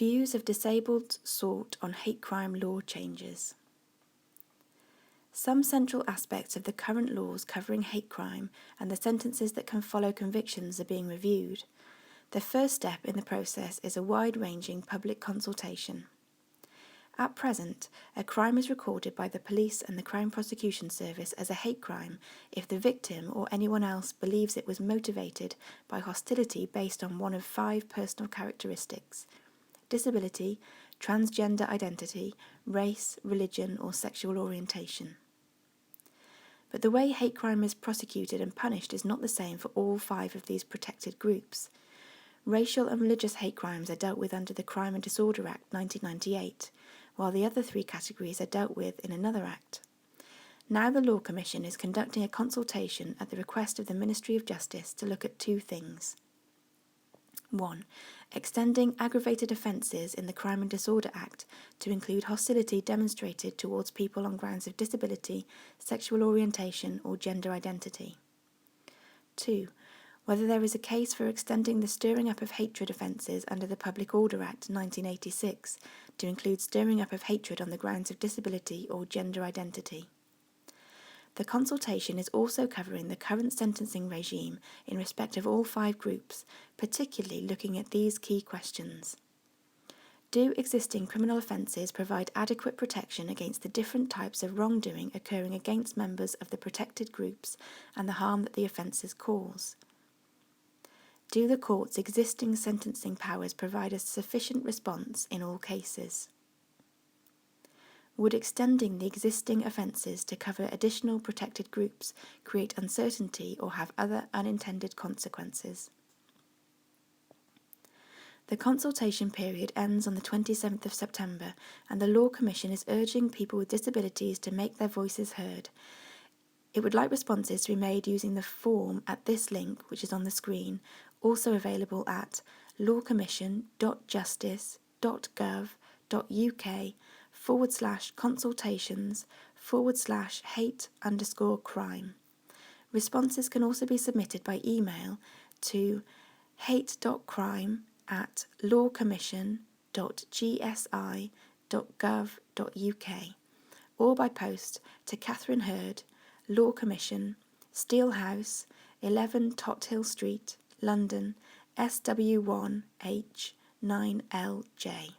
Views of disabled sort on hate crime law changes. Some central aspects of the current laws covering hate crime and the sentences that can follow convictions are being reviewed. The first step in the process is a wide-ranging public consultation. At present, a crime is recorded by the police and the Crime Prosecution Service as a hate crime if the victim or anyone else believes it was motivated by hostility based on one of 5 personal characteristics: disability, transgender identity, race, religion, or sexual orientation. But the way hate crime is prosecuted and punished is not the same for all 5 of these protected groups. Racial and religious hate crimes are dealt with under the Crime and Disorder Act 1998, while the other 3 categories are dealt with in another act. Now the Law Commission is conducting a consultation at the request of the Ministry of Justice to look at 2 things. 1. Extending aggravated offences in the Crime and Disorder Act to include hostility demonstrated towards people on grounds of disability, sexual orientation, or gender identity. 2. Whether there is a case for extending the stirring up of hatred offences under the Public Order Act 1986 to include stirring up of hatred on the grounds of disability or gender identity. The consultation is also covering the current sentencing regime in respect of all 5 groups, particularly looking at these key questions. Do existing criminal offences provide adequate protection against the different types of wrongdoing occurring against members of the protected groups and the harm that the offences cause? Do the court's existing sentencing powers provide a sufficient response in all cases? Would extending the existing offences to cover additional protected groups create uncertainty or have other unintended consequences? The consultation period ends on the 27th of September, and the Law Commission is urging people with disabilities to make their voices heard. It would like responses to be made using the form at this link, which is on the screen, also available at lawcommission.justice.gov.uk/consultations/hate_crime. Responses can also be submitted by email to hate.crime@lawcommission.gsi.gov.uk or by post to Catherine Hurd, Law Commission, Steel House, 11 Tothill Street, London, SW1H9LJ.